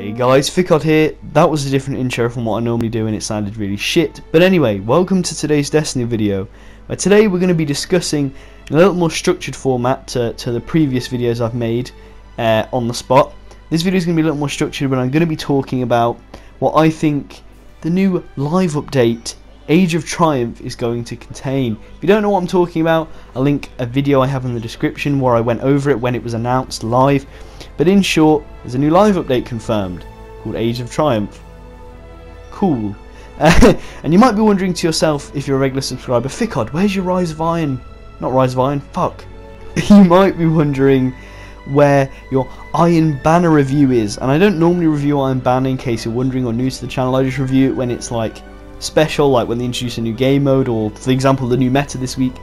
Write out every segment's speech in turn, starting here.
Hey guys, Fikod here. That was a different intro from what I normally do and it sounded really shit. But anyway, welcome to today's Destiny video, where today we're going to be discussing in a little more structured format to the previous videos I've made on the spot. This video is going to be a little more structured, but I'm going to be talking about what I think the new live update Age of Triumph is going to contain. If you don't know what I'm talking about, I'll link a video I have in the description where I went over it when it was announced live. But in short, there's a new live update confirmed called Age of Triumph. Cool. And you might be wondering to yourself, if you're a regular subscriber, Fikod, where's your Rise of Iron? Not Rise of Iron, fuck. You might be wondering where your Iron Banner review is. And I don't normally review Iron Banner, in case you're wondering or new to the channel. I just review it when it's like special, like when they introduce a new game mode, or for example the new meta this week.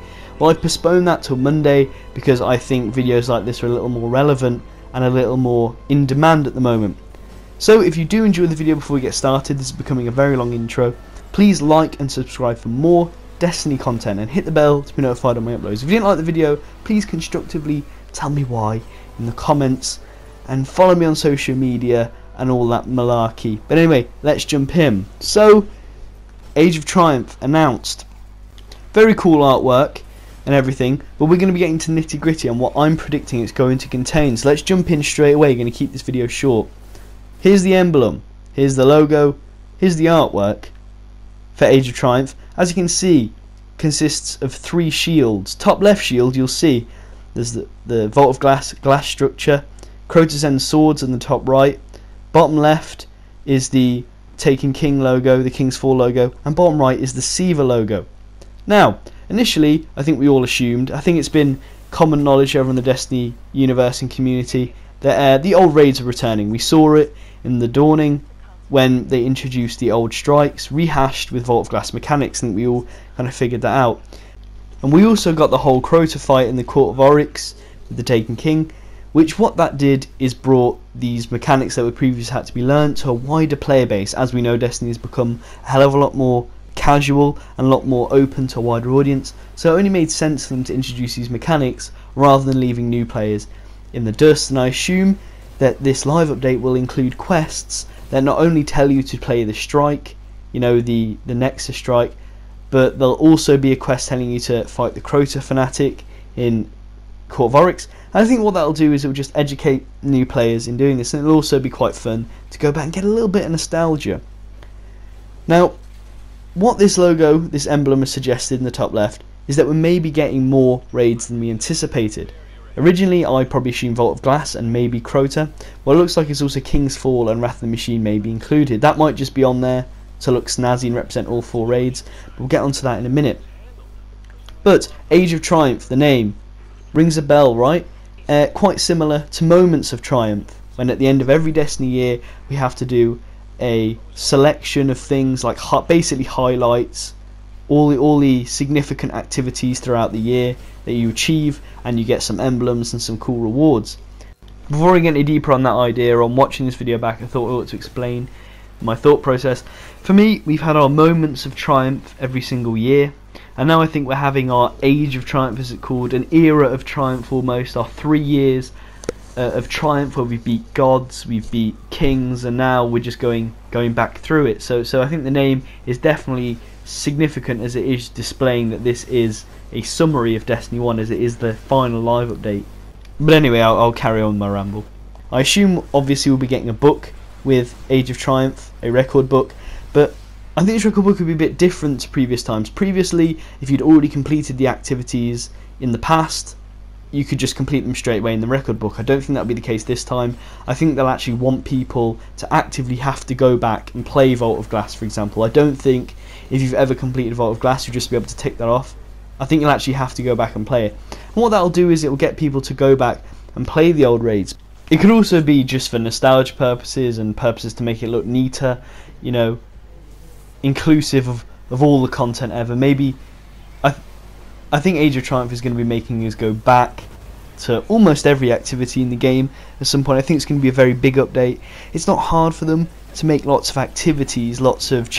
Well, I've postponed that till Monday because I think videos like this are a little more relevant and a little more in demand at the moment. So if you do enjoy the video, before we get started, this is becoming a very long intro, please like and subscribe for more Destiny content and hit the bell to be notified of my uploads. If you didn't like the video, please constructively tell me why in the comments, and follow me on social media and all that malarkey. But anyway, let's jump in. So Age of Triumph announced. Very cool artwork and everything, but we're going to be getting to nitty gritty on what I'm predicting it's going to contain. So let's jump in straight away. Going to keep this video short. Here's the emblem, here's the logo, here's the artwork for Age of Triumph. As you can see, consists of 3 shields. Top left shield, you'll see there's the Vault of glass structure, Crota's End swords in the top right. Bottom left is the Taken King logo, the King's Fall logo, and bottom right is the Siva logo. Now, initially, I think we all assumed, I think it's been common knowledge over in the Destiny universe and community, that the old raids are returning. We saw it in the Dawning when they introduced the old strikes, rehashed with Vault of Glass mechanics. I think we all kind of figured that out. And we also got the whole Crota fight in the Court of Oryx with the Taken King, which what that did is brought these mechanics that were previously had to be learned to a wider player base. As we know, Destiny has become a hell of a lot more casual and a lot more open to a wider audience, so it only made sense for them to introduce these mechanics rather than leaving new players in the dust. And I assume that this live update will include quests that not only tell you to play the strike, you know, the Nexus strike, but there'll also be a quest telling you to fight the Crota fanatic in Court of Oryx. And I think what that'll do is it'll just educate new players in doing this, and it'll also be quite fun to go back and get a little bit of nostalgia. Now, what this logo, this emblem, has suggested in the top left is that we may be getting more raids than we anticipated. Originally, I probably assumed Vault of Glass and maybe Crota. Well, it looks like it's also King's Fall and Wrath of the Machine may be included. That might just be on there to look snazzy and represent all 4 raids, but we'll get onto that in a minute. But Age of Triumph, the name, rings a bell, right? Quite similar to Moments of Triumph, when at the end of every Destiny year we have to do a selection of things like basically highlights, all the significant activities throughout the year that you achieve, and you get some emblems and some cool rewards. Before I get any deeper on that idea, on watching this video back, I thought I ought to explain my thought process. For me, we've had our Moments of Triumph every single year, and now I think we're having our Age of Triumph, as it's called, an era of triumph almost, our 3 years of triumph where we've beat gods, we've beat kings, and now we're just going back through it. So I think the name is definitely significant, as it is displaying that this is a summary of Destiny 1, as it is the final live update. But anyway, I'll carry on my ramble. I assume obviously we'll be getting a book with Age of Triumph, a record book, but I think this record book would be a bit different to previous times. Previously, if you'd already completed the activities in the past, you could just complete them straight away in the record book. I don't think that'll be the case this time. I think they'll actually want people to actively have to go back and play Vault of Glass, for example. I don't think if you've ever completed Vault of Glass you'll just be able to tick that off. I think you'll actually have to go back and play it. And what that'll do is it'll get people to go back and play the old raids. It could also be just for nostalgia purposes and purposes to make it look neater, you know, inclusive of all the content ever. Maybe I think Age of Triumph is going to be making us go back to almost every activity in the game at some point. I think it's going to be a very big update. It's not hard for them to make lots of activities, lots of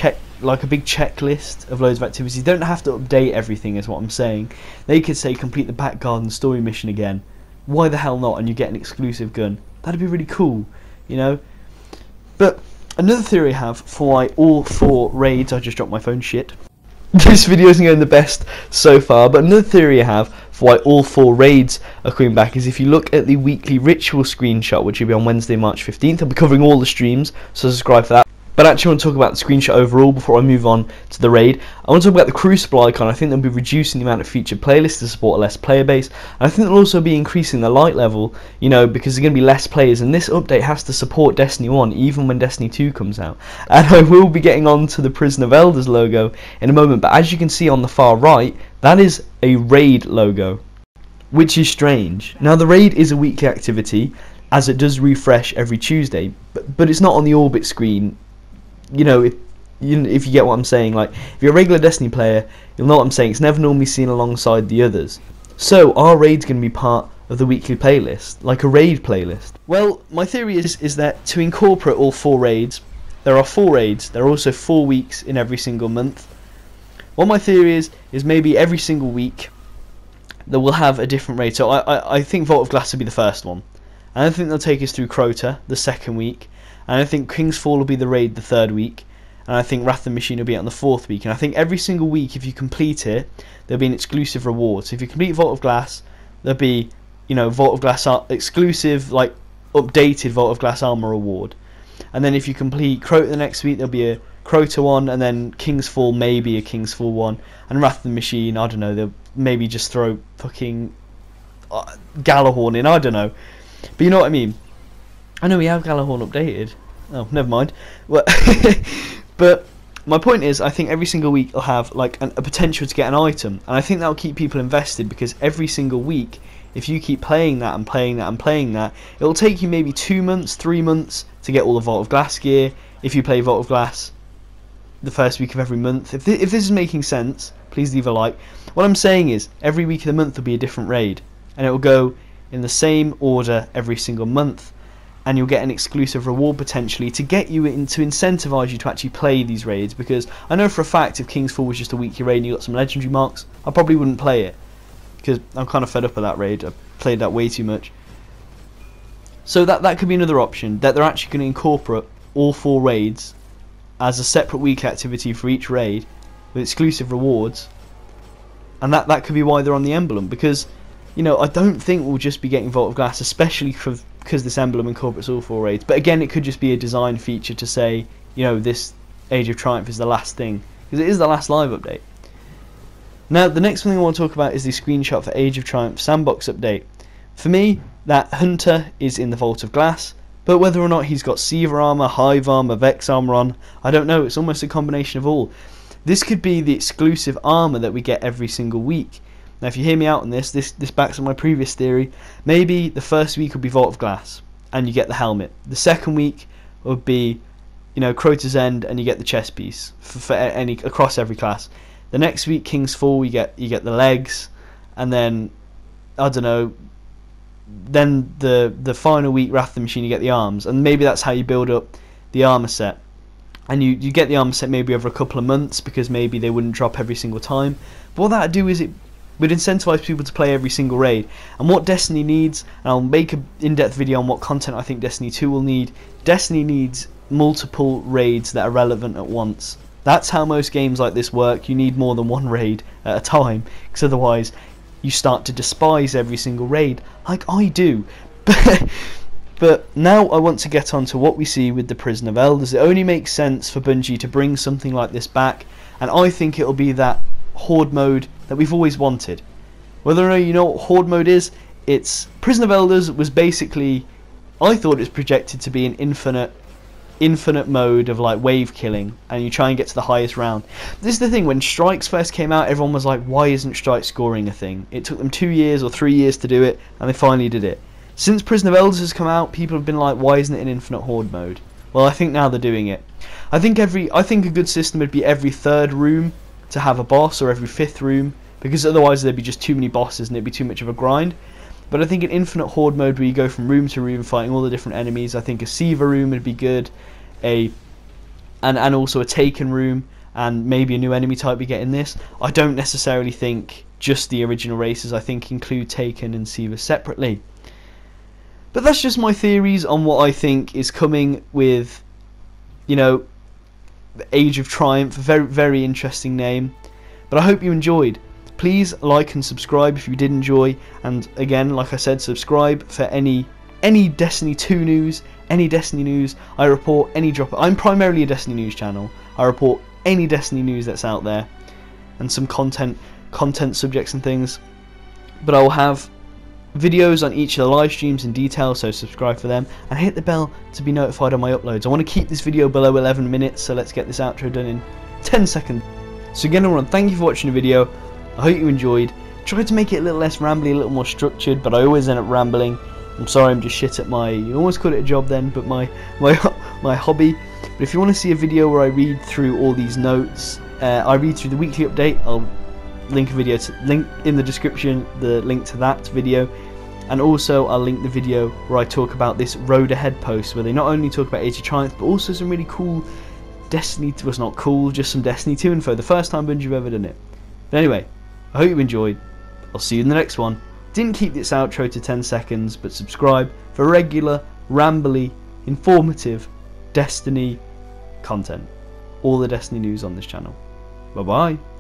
like a big checklist of loads of activities. You don't have to update everything, is what I'm saying. They could say complete the back garden story mission again. Why the hell not? And you get an exclusive gun. That'd be really cool, you know. Another theory I have for why all 4 raids, I just dropped my phone, shit. This video isn't going the best so far, but another theory I have for why all 4 raids are coming back is if you look at the weekly ritual screenshot, which will be on Wednesday, March 15th. I'll be covering all the streams, so subscribe for that. But actually I want to talk about the screenshot overall before I move on to the raid. I want to talk about the Crucible icon. I think they'll be reducing the amount of featured playlists to support a less player base. And I think they'll also be increasing the light level, you know, because there's going to be less players. And this update has to support Destiny 1 even when Destiny 2 comes out. And I will be getting on to the Prison of Elders logo in a moment. But as you can see on the far right, that is a raid logo, which is strange. Now the raid is a weekly activity, as it does refresh every Tuesday. But it's not on the orbit screen. You know, if you get what I'm saying, like, if you're a regular Destiny player, you'll know what I'm saying. It's never normally seen alongside the others. So, our raid's going to be part of the weekly playlist, like a raid playlist. Well, my theory is that to incorporate all 4 raids, there are 4 raids, there are also 4 weeks in every single month. What my theory is maybe every single week that we'll have a different raid. So I think Vault of Glass will be the first one. And I think they'll take us through Crota the second week. And I think King's Fall will be the raid the 3rd week. And I think Wrath of the Machine will be on the 4th week. And I think every single week, if you complete it, there'll be an exclusive reward. So if you complete Vault of Glass, there'll be, you know, Vault of Glass exclusive, like, updated Vault of Glass armor reward. And then if you complete Crota the next week, there'll be a Crota one. And then King's Fall, maybe a King's Fall one. And Wrath of the Machine, I don't know, they'll maybe just throw fucking Galahorn in, I don't know. But you know what I mean. I know we have Galahorn updated. Oh, never mind. Well, but my point is, I think every single week will have like a potential to get an item, and I think that'll keep people invested, because every single week, if you keep playing that and playing that and playing that, it'll take you maybe 2 months, 3 months to get all the Vault of Glass gear. If you play Vault of Glass the first week of every month, if this is making sense, please leave a like. What I'm saying is, every week of the month will be a different raid, and it will go in the same order every single month. And you'll get an exclusive reward potentially to get you in, to incentivize you to actually play these raids, because I know for a fact if King's Fall was just a weekly raid and you got some legendary marks, I probably wouldn't play it, because I'm kind of fed up of that raid. I played that way too much. So that could be another option, that they're actually going to incorporate all 4 raids as a separate weekly activity for each raid with exclusive rewards, and that could be why they're on the emblem, because, you know, I don't think we'll just be getting Vault of Glass, especially because this emblem incorporates all 4 raids. But again, it could just be a design feature to say, you know, this Age of Triumph is the last thing, because it is the last live update. Now, the next thing I want to talk about is the screenshot for Age of Triumph Sandbox update. For me, that Hunter is in the Vault of Glass, but whether or not he's got Siva armor, Hive armor, Vex armor on, I don't know. It's almost a combination of all. This could be the exclusive armor that we get every single week. Now, if you hear me out on this backs on my previous theory. Maybe the first week would be Vault of Glass, and you get the helmet. The second week would be, you know, Crota's End, and you get the chest piece for any across every class. The next week, King's Fall, you get the legs, and then I don't know. Then the final week, Wrath of the Machine, you get the arms, and maybe that's how you build up the armor set. And you get the armor set maybe over a couple of months, because maybe they wouldn't drop every single time. But what that would do is it would incentivize people to play every single raid. And what Destiny needs, and I'll make an in-depth video on what content I think Destiny 2 will need. Destiny needs multiple raids that are relevant at once. That's how most games like this work. You need more than one raid at a time, because otherwise you start to despise every single raid, like I do. But now I want to get on to what we see with the Prison of Elders. It only makes sense for Bungie to bring something like this back, and I think it'll be that Horde mode that we've always wanted. Whether or not you know what Horde mode is, it's Prison of Elders was basically, I thought it was projected to be an infinite mode of like wave killing, and you try and get to the highest round. This is the thing, when Strikes first came out, everyone was like, why isn't Strike scoring a thing? It took them 2 years or 3 years to do it, and they finally did it. Since Prison of Elders has come out, people have been like, why isn't it an infinite Horde mode? Well, I think now they're doing it. I think a good system would be every 3rd room to have a boss, or every 5th room, because otherwise there'd be just too many bosses and it'd be too much of a grind. But I think an infinite Horde mode where you go from room to room fighting all the different enemies, I think a Siva room would be good, and also a Taken room, and maybe a new enemy type we get in this. I don't necessarily think just the original races, I think include Taken and Siva separately. But that's just my theories on what I think is coming with you know, the Age of Triumph, a very, very interesting name. But I hope you enjoyed. Please like and subscribe if you did enjoy, and again, like I said, subscribe for any Destiny 2 news, any Destiny news. I report any drop. I'm primarily a Destiny news channel. I report any Destiny news that's out there, and some content subjects and things. But I will have videos on each of the live streams in detail, so subscribe for them and hit the bell to be notified on my uploads. I want to keep this video below 11 minutes, so let's get this outro done in 10 seconds. So again, everyone, thank you for watching the video. I hope you enjoyed. Tried to make it a little less rambly, a little more structured, but I always end up rambling. I'm sorry, I'm just shit at my, you almost call it a job then, but my hobby. But if you want to see a video where I read through all these notes, I read through the weekly update, I'll link in the description, the link to that video, and also I'll link the video where I talk about this Road Ahead post, where they not only talk about Age of Triumph, but also some really cool Destiny, well, it's not cool, just some Destiny 2 info, the first time Bungie have ever done it. But anyway, I hope you enjoyed. I'll see you in the next one. Didn't keep this outro to 10 seconds, but subscribe for regular, rambly, informative Destiny content. All the Destiny news on this channel. Bye bye.